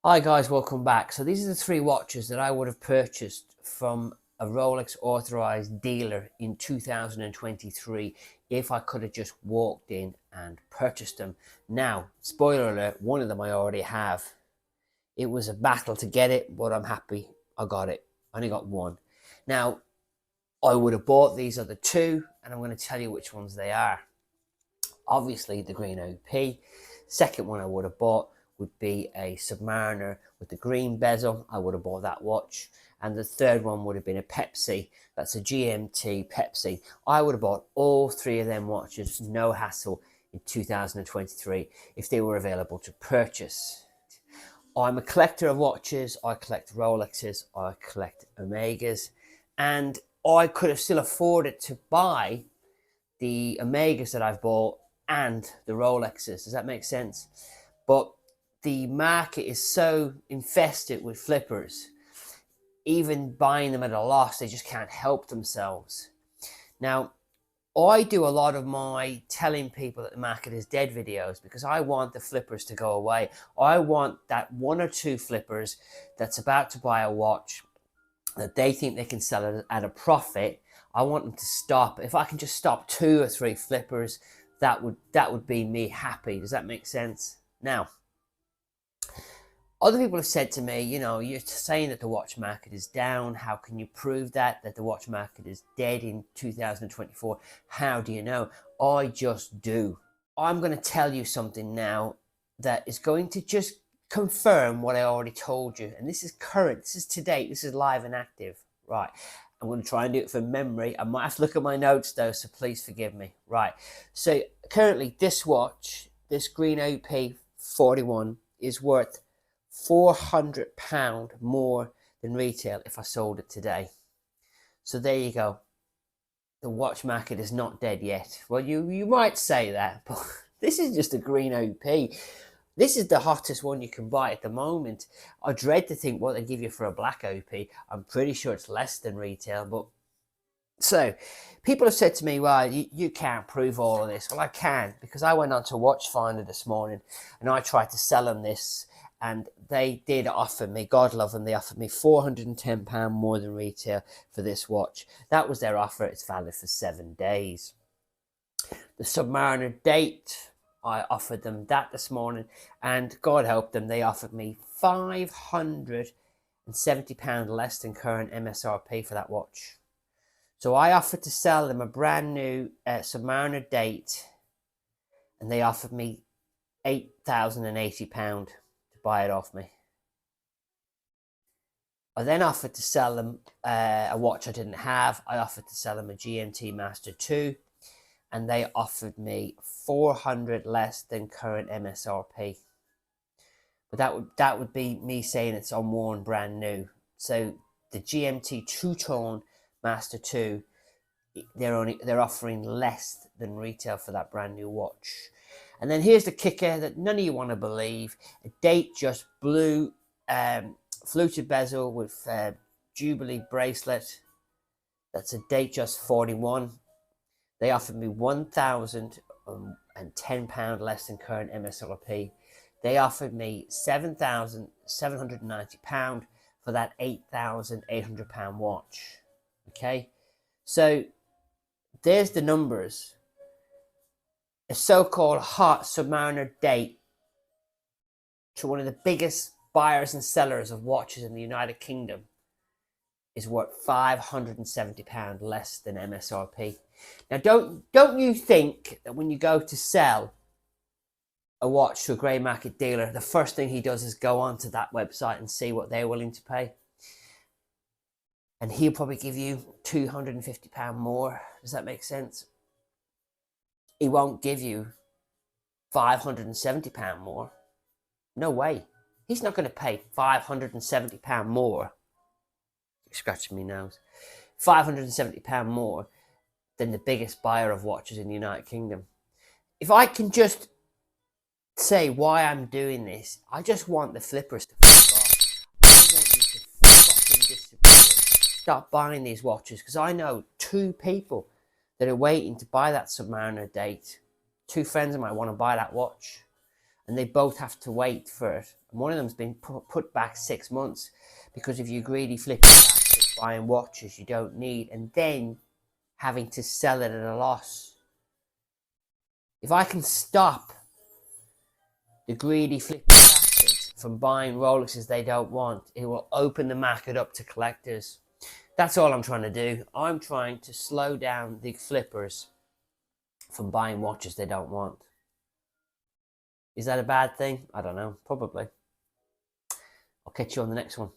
Hi guys, welcome back. So these are the three watches that I would have purchased from a Rolex authorized dealer in 2023 if I could have just walked in and purchased them. Now, spoiler alert, one of them I already have. It was a battle to get it, but I'm happy I got it. I only got one. Now, I would have bought these other two, and I'm going to tell you which ones they are. Obviously, the green OP. Second one I would have bought would be a Submariner with the green bezel. I would have bought that watch. And the third one would have been a Pepsi. That's a GMT Pepsi. I would have bought all three of them watches, no hassle, in 2023 if they were available to purchase. I'm a collector of watches. I collect Rolexes. I collect Omegas. And I could have still afforded to buy the Omegas that I've bought and the Rolexes. Does that make sense? But the market is so infested with flippers, even buying them at a loss, they just can't help themselves. Now, I do a lot of my telling people that the market is dead videos because I want the flippers to go away. I want that one or two flippers that's about to buy a watch that they think they can sell it at a profit. I want them to stop. If I can just stop two or three flippers, that would be me happy. Does that make sense? Now, other people have said to me, you're saying that the watch market is down. How can you prove that the watch market is dead in 2024? How do you know? I just do. I'm going to tell you something now that is going to just confirm what I already told you. And this is current. This is to date. This is live and active. Right. I'm going to try and do it from memory. I might have to look at my notes though, so please forgive me. Right. So currently this watch, this green OP 41, is worth £400 more than retail if I sold it today. So there you go. The watch market is not dead yet. Well, you might say that, but this is just a green OP. This is the hottest one you can buy at the moment. I dread to think what they give you for a black OP. I'm pretty sure it's less than retail, but so people have said to me, well, you can't prove all of this. Well, I can, because I went on to Watchfinder this morning and I tried to sell them this, and they did offer me, God love them, they offered me £410 more than retail for this watch. That was their offer. It's valid for 7 days. The Submariner date, I offered them that this morning, and God help them, they offered me £570 less than current MSRP for that watch. So I offered to sell them a brand new Submariner date, and they offered me £8,080 to buy it off me. I then offered to sell them a watch I didn't have. I offered to sell them a GMT Master 2, and they offered me £400 less than current MSRP. But that would be me saying it's unworn, brand new. So the GMT two-tone Master 2, they're offering less than retail for that brand new watch. And then here's the kicker that none of you want to believe: a date just blue, fluted bezel with Jubilee bracelet. That's a date just 41. They offered me £1,010 less than current MSRP. They offered me £7,790 for that £8,800 watch. Okay, so there's the numbers. A so-called hot Submariner date to one of the biggest buyers and sellers of watches in the United Kingdom is worth £570 less than MSRP. Now, don't you think that when you go to sell a watch to a grey market dealer, the first thing he does is go onto that website and see what they're willing to pay? And he'll probably give you £250 more. Does that make sense? He won't give you £570 more. No way. He's not going to pay £570 more. Scratching me nose. £570 more than the biggest buyer of watches in the United Kingdom. If I can just say why I'm doing this, I just want the flippers to fuck off. I want you to fucking disappear. Stop buying these watches, because I know two people that are waiting to buy that Submariner date. Two friends of mine want to buy that watch, and they both have to wait for it. One of them's been put back 6 months because of you greedy flipping bastards buying watches you don't need and then having to sell it at a loss. If I can stop the greedy flipping bastards from buying Rolexes they don't want, it will open the market up to collectors. That's all I'm trying to do. I'm trying to slow down the flippers from buying watches they don't want. Is that a bad thing? I don't know. Probably. I'll catch you on the next one.